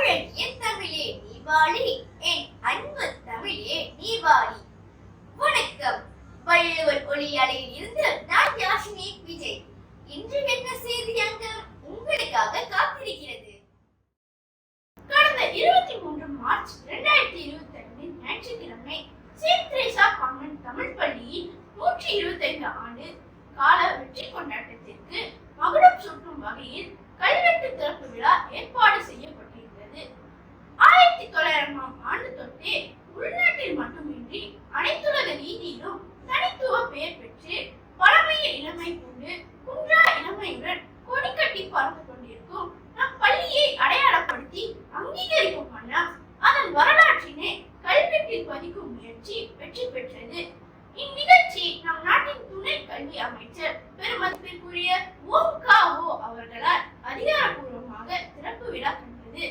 அழகிய தமிழே நீவாழி, என் அன்பு தமிழே நீவாழி. வணக்கம். வள்ளுவர் ஒளி அலையில் இருந்து நான் யாஷினி விஜய். இன்று என்ன செய்தி அங்கு உங்களுக்காக காத்திருக்கிறது. கடந்த 23 மார்ச் 2022 ஞாயிற்றுக்கிழமை செயின்ட் தெரேசா கான்வென்ட் தமிழ் பள்ளியின் 125 ஆண்டு கால வெற்றி கொண்டாட்டத்திற்கு மகுடம் சூட்டும் வகையில் கல்வெட்டு திறப்பு விழா ஏற்பாடு செய்யப்பட்டிருந்தது. 1900ஆம் ஆண்டு தொட்டே உள்நாட்டில் மட்டுமின்றி அனைத்துலக ரீதியிலும் தனித்துவ பெயர் பெற்று பழமைய இளமை கொண்டு குன்றா இளமையுடன் கொடிக்கட்டி பறந்து கொண்டிருக்கும் நம் பள்ளியை அடையாளப்படுத்தி அங்கீகரிக்கும் வண்ணம் அதன் வரலாற்றினை கல்வெட்டில் பதிக்கும் முயற்சி வெற்றி பெற்றது. இந்நிகழ்ச்சி நம் நாட்டின் துணை கல்வி அமைச்சர் பெருமதிப்பிற்குரிய ஓம்காவோ அவர்களால் அதிகாரப்பூர்வமாக திறப்பு விழா கண்டது.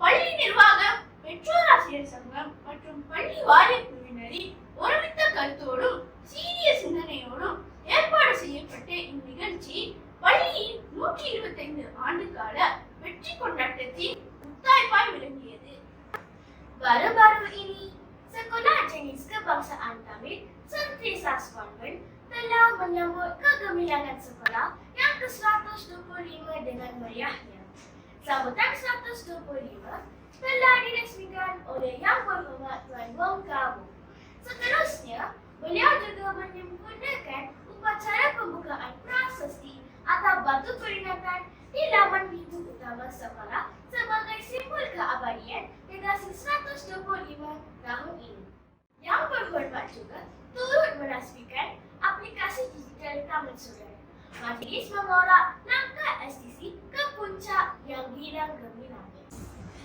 பள்ளி நிர்வாகம், பெற்றோர் ஆசிரியர் சங்கம் மற்றும் பள்ளி வாரிய குழுவினரின் ஒருமித்த கருத்தோடும் சீரிய சிந்தனையோடும் ஏற்பாடு செய்யப்பட்ட இந்நிகழ்ச்சி பள்ளியின் 125 ஆண்டு கால வெற்றி கொண்டாட்டத்தின் முத்தாய்ப்பாய் விளங்கியது. Baru-baru ini, Sekolah Jenis Kebangsaan Tamil Saint Teresa's Convent telah menyambut kegemilangan sekolah yang ke-125 dengan meriahnya. Sambutan 125 telah diresmikan oleh Yang Berhormat Tuan Wong Kawu. Seterusnya, beliau juga menyempurnakan upacara pembukaan prasasti atau batu peringatan di laman pintu utama sekolah sebagai simbol keabadian legasi 125 tahun ini. Yang Berhormat juga turut merasmikan aplikasi digital Taman Surat. Majlis menolak langkah STC ke puncak yang girang gemilangnya.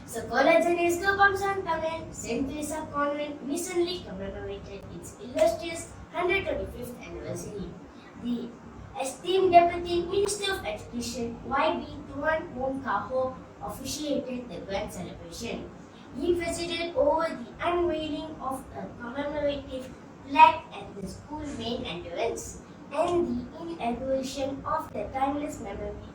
Sekolah Jenis Kebangsaan Tamil Saint Teresa Convent recently commemorated its illustrious 125th anniversary. The esteemed Deputy Minister of Education YB Tuan Wong Kawo officiated the grand celebration. He presided over the unveiling of a commemorative plaque at the school main entrance and the inauguration of the timeless memory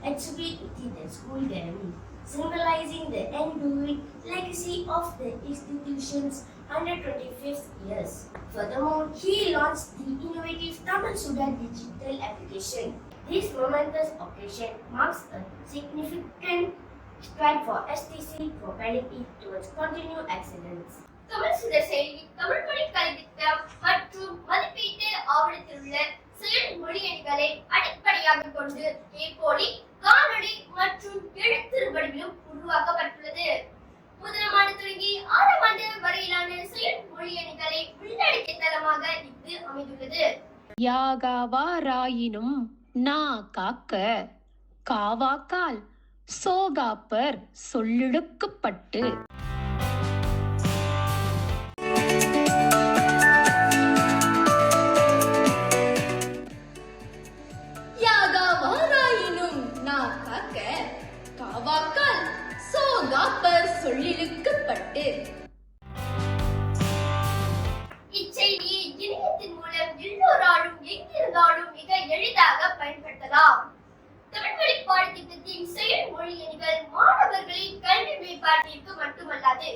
exhibit within the school gallery, symbolizing the enduring legacy of the institution's 125th years. Furthermore, he launched the innovative Taman Surat digital application. This momentous occasion marks a significant stride for STC, propelling it towards continued excellence. Tamil சுடர் செயலி, தமிழ் மொழி கல்வித்திட்டம் மற்றும் மதிப்பீட்டு ஆவணத்தில் உள்ள செயல் மொழி எண்களை அடிப்படையாக கொண்டு ஏபோலி காணொளி மற்றும் எழுத்து வடிவிலும் உருவாக்கப்பட்டுள்ளது. முதலாம் ஆண்டு தொடங்கி 6ஆம் ஆண்டு வரையிலான செயல் மொழி எண்களை உள்ளடக்கிய தளமாக இது அமைந்துள்ளது. யாகாவாராயினும் நா காக்க காவாக்கால் சோகாப்பர் சொல்லிடுக்கப்பட்டு. யாகாவாராயினும் நா காக்க காவாக்கால் சோகாப்பர் சொல்லிழுக்கப்பட்டு. இச்செய்தியை இணையத்தின் மூலம் எல்லோராலும் எங்கிருந்தாலும் மிக எளிதாக பயன்படுத்தலாம். தமிழ் மொழி பாடத்திட்டத்தின் செயல் மொழி எண்கள் மாணவர்களின் கல்வி மேம்பாட்டிற்கு மட்டுமல்லாது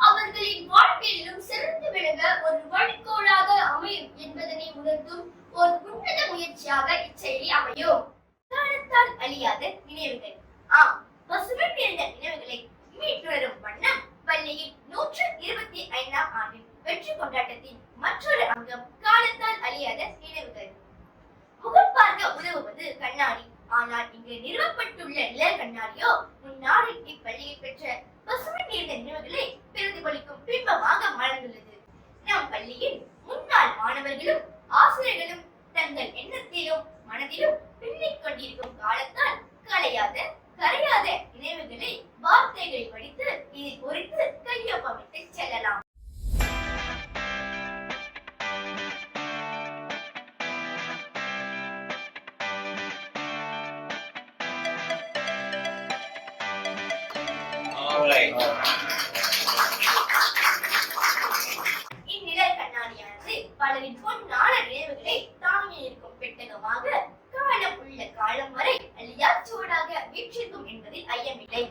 அவர்களின் வாழ்க்கையிலும் சிறந்து விளங்க ஒரு வழிகோலாக அமையும் என்பதனை உணர்த்தும் ஒரு உன்னத முயற்சியாக இச்செயலி அமையும். காலத்தால் அழியாத நினைவுகள். பசுமை நிறைந்த நினைவுகளை மீட்டுணரும் வண்ணம் பள்ளியின் 125ஆம் ஆண்டின் வெற்றி கொண்டாட்டத்தின் மற்றொரு அங்கம் காலத்தால் அழியாத நினைவுகள். முகம் பார்க்க உதவுவது கண்ணாடி. ஆனால் இங்கு நிறுவப்பட்டுள்ள நிழல் கண்ணாடியோ முன்னாளில் இப்பள்ளியை பெற்ற பசுமை நிறைந்த நினைவுகளை பிரதிபலிக்கும் பிம்பமாக மலர்ந்துள்ளது. நம் பள்ளியின் முன்னாள் மாணவர்களும் ஆசிரியர்களும் தங்கள் எண்ணத்திலும் மனதிலும் பின்னிக் கொண்டிருக்கும் காலத்தால் கலையாத கரையாத நினைவுகளை வார்த்தைகளை படித்து இதை பொறித்து கையொப்பமிட்டு செல்லலாம். இந்நிழல் கண்ணாடியானது பலரின் பொன்னான நினைவுகளை தாங்கி இருக்கும் பெட்டகமாக காலம் உள்ள காலம் வரை அழியா சுவடாக வீற்றிருக்கும் என்பதில் ஐயமில்லை.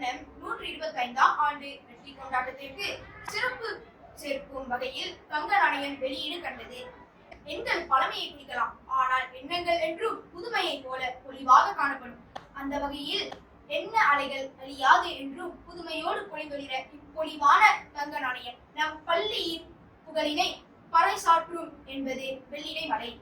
வண்ணம் 125ஆம் ஆண்டு வெற்றி கொண்டாட்டத்திற்கு சிறப்பு சேர்க்கும் வகையில் தங்க நாணயம் வெளியீடு கண்டது. எண்கள் பழமையை குறிக்கலாம், ஆனால் எண்ணங்கள் என்றும் புதுமையை போல பொலிவாக காணப்படும். அந்த வகையில் எண்ண அலைகள் அழியாது என்றும் புதுமையோடு பொலிவொளிர இப்பொலிவான தங்க நாணயம் நம் பள்ளியின் புகழினை பறைசாற்றும் என்பது வெள்ளிடை மலை.